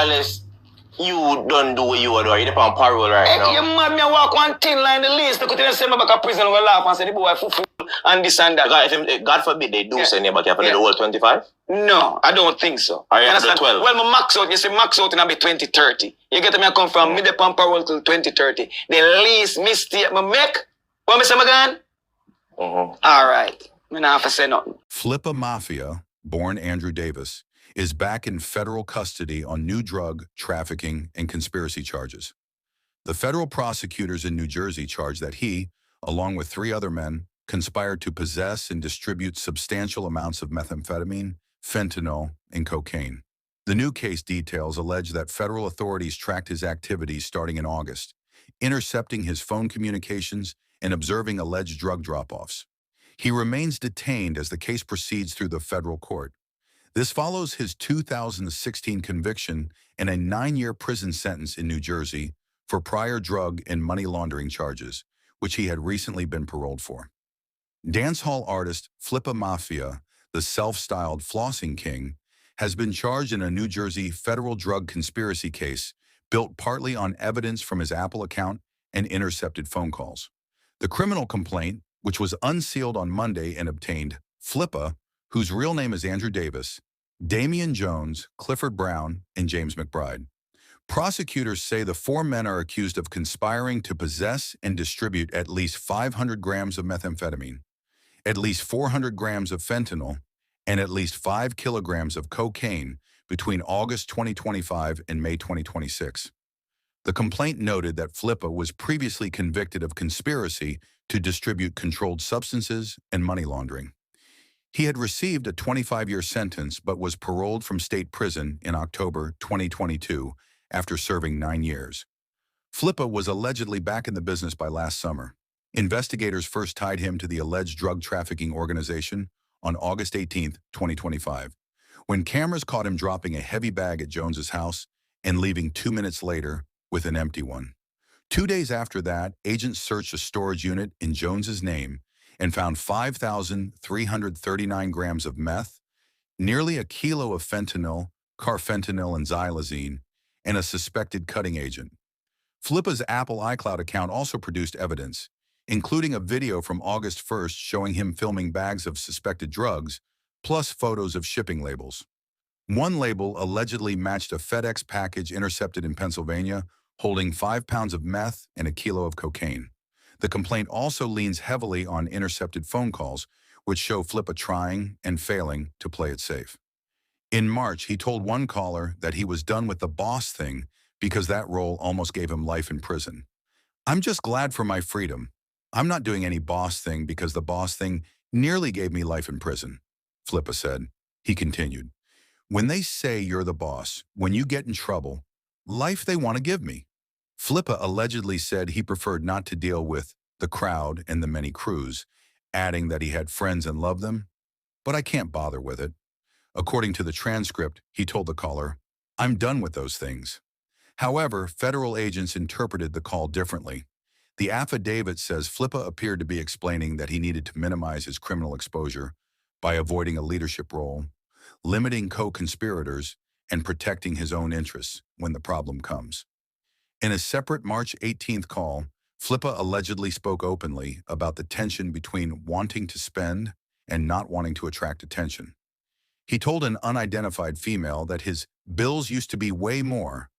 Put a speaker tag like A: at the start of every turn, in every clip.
A: unless you don't do what you are doing. You're on parole right now.
B: You mad me walk one thin line the least. They could send me back to prison and laugh and say the boy fufu and this and that.
A: God forbid they do send you back here for the whole 25?
B: No, I don't think so.
A: Are you at the 12?
B: Well, my max out, you say max out in a bit 2030. You get me, I come from mid upon parole till 2030. The least mistake I make, what me say again? All right. I don't have to say nothing.
C: Flippa Mafia, born Andrew Davis, is back in federal custody on new drug, trafficking, and conspiracy charges. The federal prosecutors in New Jersey charge that he, along with 3 other men, conspired to possess and distribute substantial amounts of methamphetamine, fentanyl, and cocaine. The new case details allege that federal authorities tracked his activities starting in August, intercepting his phone communications and observing alleged drug drop-offs. He remains detained as the case proceeds through the federal court. This follows his 2016 conviction and a 9-year prison sentence in New Jersey for prior drug and money laundering charges, which he had recently been paroled for. Dancehall artist Flippa Mafia, the self-styled flossing king, has been charged in a New Jersey federal drug conspiracy case built partly on evidence from his Apple account and intercepted phone calls. The criminal complaint, which was unsealed on Monday and obtained Flippa, whose real name is Andrew Davis, Damian Jones, Clifford Brown, and James McBride. Prosecutors say the 4 men are accused of conspiring to possess and distribute at least 500 grams of methamphetamine, at least 400 grams of fentanyl, and at least 5 kilograms of cocaine between August 2025 and May 2026. The complaint noted that Flippa was previously convicted of conspiracy to distribute controlled substances and money laundering. He had received a 25-year sentence but was paroled from state prison in October 2022 after serving 9 years. Flippa was allegedly back in the business by last summer. Investigators first tied him to the alleged drug trafficking organization on August 18, 2025, when cameras caught him dropping a heavy bag at Jones's house and leaving 2 minutes later with an empty one. 2 days after that, agents searched a storage unit in Jones's name and found 5,339 grams of meth, nearly a kilo of fentanyl, carfentanil, and xylazine, and a suspected cutting agent. Flippa's Apple iCloud account also produced evidence, including a video from August 1st showing him filming bags of suspected drugs, plus photos of shipping labels. One label allegedly matched a FedEx package intercepted in Pennsylvania, holding 5 pounds of meth and a kilo of cocaine. The complaint also leans heavily on intercepted phone calls, which show Flippa trying and failing to play it safe. In March, he told one caller that he was done with the boss thing because that role almost gave him life in prison. "I'm just glad for my freedom. I'm not doing any boss thing because the boss thing nearly gave me life in prison," Flippa said. He continued, "When they say you're the boss, when you get in trouble, life they want to give me." Flippa allegedly said he preferred not to deal with the crowd and the many crews, adding that he had friends and loved them, "But I can't bother with it." According to the transcript, he told the caller, "I'm done with those things." However, federal agents interpreted the call differently. The affidavit says Flippa appeared to be explaining that he needed to minimize his criminal exposure by avoiding a leadership role, limiting co-conspirators, and protecting his own interests when the problem comes. In a separate March 18th call, Flippa allegedly spoke openly about the tension between wanting to spend and not wanting to attract attention. He told an unidentified female that his bills used to be way more,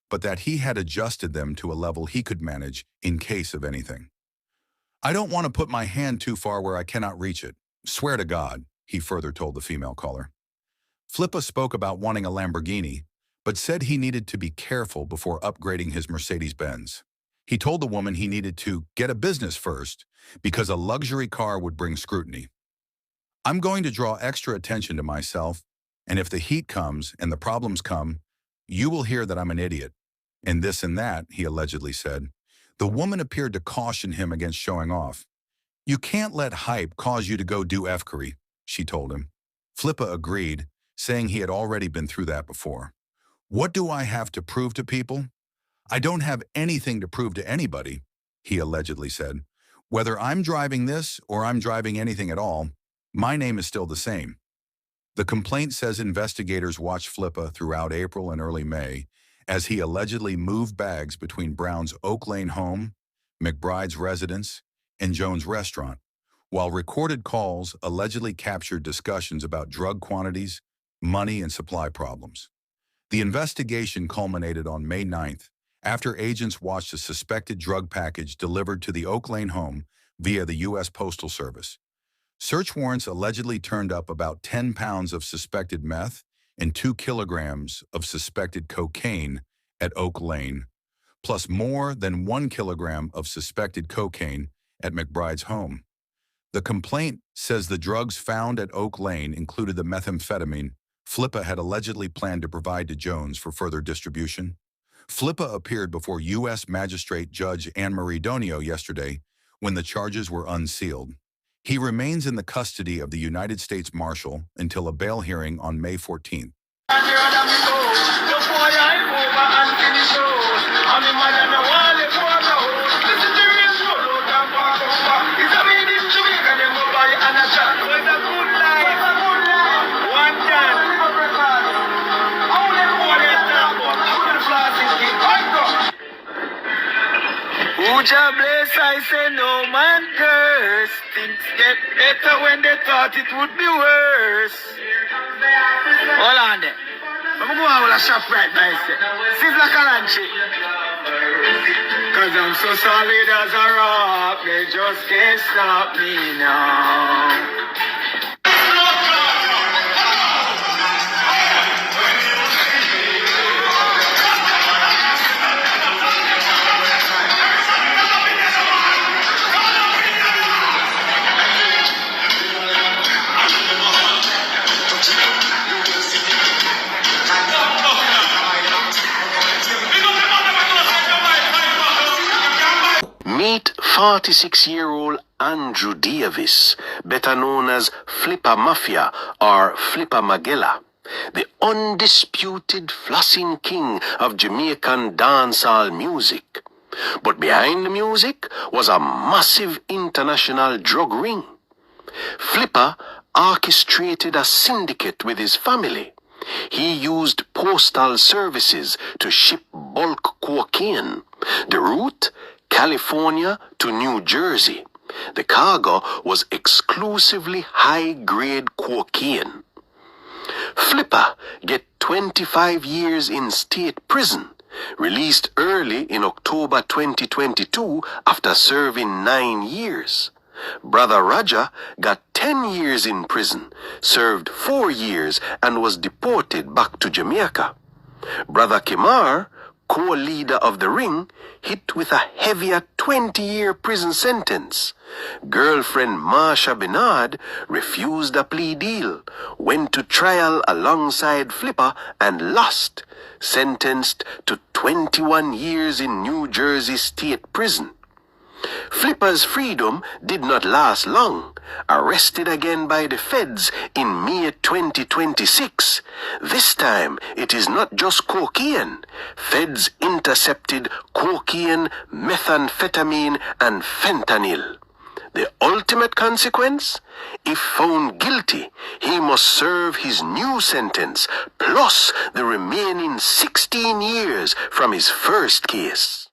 C: but that he had adjusted them to a level he could manage in case of anything. "I don't want to put my hand too far where I cannot reach it. Swear to God," he further told the female caller. Flippa spoke about wanting a Lamborghini, but said he needed to be careful before upgrading his Mercedes-Benz. He told the woman he needed to get a business first because a luxury car would bring scrutiny. "I'm going to draw extra attention to myself, and if the heat comes and the problems come, you will hear that I'm an idiot, and this and that," he allegedly said. The woman appeared to caution him against showing off. "You can't let hype cause you to go do F-curry," she told him. Flippa agreed, saying he had already been through that before. "What do I have to prove to people? I don't have anything to prove to anybody," he allegedly said. "Whether I'm driving this or I'm driving anything at all, my name is still the same." The complaint says investigators watched Flippa throughout April and early May as he allegedly moved bags between Brown's Oak Lane home, McBride's residence, and Jones' restaurant, while recorded calls allegedly captured discussions about drug quantities, money, and supply problems. The investigation culminated on May 9th after agents watched a suspected drug package delivered to the Oak Lane home via the U.S. Postal Service. Search warrants allegedly turned up about 10 pounds of suspected meth and 2 kilograms of suspected cocaine at Oak Lane, plus more than 1 kilogram of suspected cocaine at McBride's home. The complaint says the drugs found at Oak Lane included the methamphetamine Flippa had allegedly planned to provide to Jones for further distribution. Flippa appeared before U.S. Magistrate Judge Anne-Marie Donio yesterday when the charges were unsealed. He remains in the custody of the United States Marshal until a bail hearing on May 14th.
B: Uja bless, I say no man curse. Things get better when they thought it would be worse. Hold on there. I'm going to a shop right now. Sizzla Kalanchi. Cause I'm so solid as a rock, they just can't stop me now.
D: Meet 46-year-old Andrew Davis, better known as Flippa Mafia or Flippa Moggela, the undisputed flossing king of Jamaican dancehall music. But behind the music was a massive international drug ring. Flippa orchestrated a syndicate with his family. He used postal services to ship bulk cocaine. The route? California to New Jersey. The cargo was exclusively high-grade cocaine. Flippa get 25 years in state prison, released early in October 2022 after serving 9 years. Brother Raja got 10 years in prison, served 4 years, and was deported back to Jamaica. Brother Kimar, co-leader of the ring, hit with a heavier 20-year prison sentence. Girlfriend Marsha Bernard refused a plea deal, went to trial alongside Flippa and lost, sentenced to 21 years in New Jersey State Prison. Flippa's freedom did not last long. Arrested again by the feds in May 2026. This time, it is not just cocaine. Feds intercepted cocaine, methamphetamine, and fentanyl. The ultimate consequence? If found guilty, he must serve his new sentence, plus the remaining 16 years from his first case.